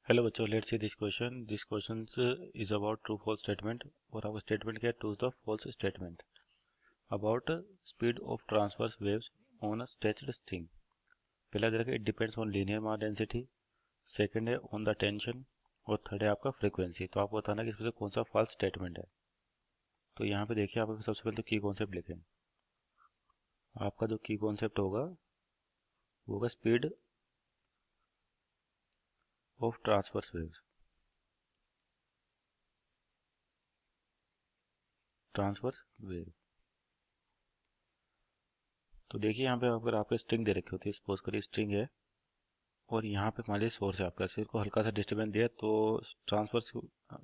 Hello बच्चों, let's see this question. This question is about true false statement. और आपका statement क्या है? True the false statement about speed of transverse waves on a stretched string. पहला दे रखा है it depends on linear mass density. Second है on the tension. और थर्ड है आपका फ्रीक्वेंसी. तो आपको बताना कि इसमें से कौन सा फॉल्स स्टेटमेंट है. तो यहाँ पे देखिए, आप सबसे पहले तो की कॉन्सेप्ट लिखें. आपका जो की कॉन्सेप्ट होगा वो होगा speed of transverse waves. Transverse wave. तो देखिए यहाँ पे अगर आपको स्ट्रिंग दे रखी होती है, सपोज करिए स्ट्रिंग है और यहाँ पे मान लीजिए सोर्स है आपका, सिर को हल्का सा डिस्टर्बेंस दिया तो ट्रांसवर्स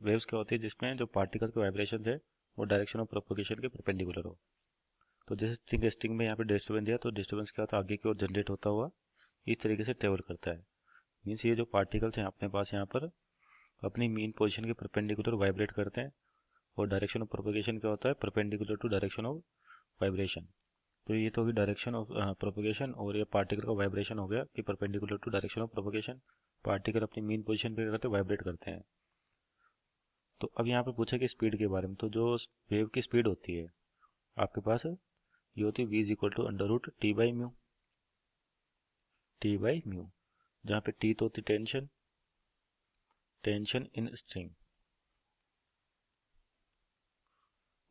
वेव्स क्या होती है जिसमें जो पार्टिकल के वाइब्रेशन है वो डायरेक्शन ऑफ प्रोपोगेशन के परपेंडिकुलर हो. तो जैसे स्ट्रिंग में यहाँ पे डिस्टर्बेंस दिया तो डिस्टर्बेंस क्या होता है, आगे की ओर जनरेट होता हुआ इस तरीके से ट्रेवल करता है. मीन्स ये जो पार्टिकल्स हैं अपने पास यहाँ पर अपनी मीन पोजिशन के परपेंडिकुलर वाइब्रेट करते हैं. और डायरेक्शन ऑफ प्रोपोगेशन क्या होता है? Perpendicular to direction of vibration. तो ये तो होगी डायरेक्शन ऑफ प्रोपोगेशन. और ये पार्टिकल का वाइब्रेशन हो गया कि perpendicular to direction of propagation. Particle अपनी मीन पोजीशन पे करते वाइब्रेट करते हैं. तो अब यहाँ पे पूछा कि स्पीड के बारे में. तो जो वेव की स्पीड होती है आपके पास ये होती है v is equal to under root T by mu. T by mu, जहाँ पे टी तो होती टेंशन. Tension in string.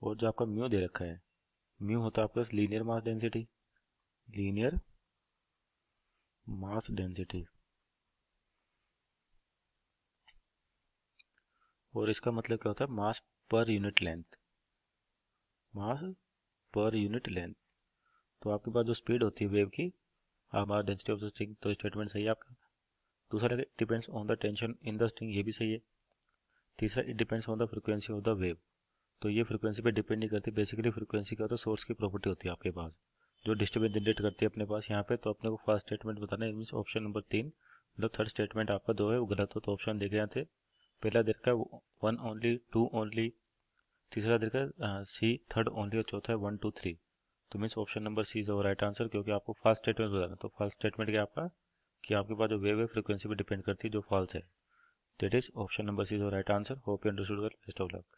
और जो आपका म्यू दे रखा है, म्यू होता है आपके पास linear mass density. Linear mass density. और इसका मतलब क्या होता है? मास पर यूनिट लेंथ. मास पर यूनिट लेंथ. तो आपके पास जो स्पीड होती है वेव की, हमारा डेंसिटी ऑफ द स्ट्रिंग, तो स्टेटमेंट सही है आपका. दूसरा depends on the tension in the string, ये भी सही है. तीसरा it depends on the frequency of the wave. तो ये फ्रीक्वेंसी पे डिपेंड नहीं करती. बेसिकली फ्रीक्वेंसी क्या होता है? सोर्स की प्रॉपर्टी होती है आपके पास जो डिस्टर्बेंस जनरेट करती है अपने पास यहाँ पे. तो अपने को फर्स्ट स्टेटमेंट बताना है, मीन्स ऑप्शन नंबर 3. मतलब थर्ड स्टेटमेंट आपका दो है वो गलत हो. तो ऑप्शन देखे यहाँ थे. पहला देखा है 1 ओनली, 2 ओनली. तीसरा देखा है सी थर्ड ओनली. और चौथा है 1 2 3. तो means option number C is right answer, क्योंकि आपको फर्स्ट स्टेटमेंट बताना. तो फर्स्ट स्टेटमेंट क्या आपका कि आपके पास जो वेव है फ्रीक्वेंसी पे डिपेंड करती है, जो फॉल्स है. That is option number C is right answer. Hope you understood. Best of luck.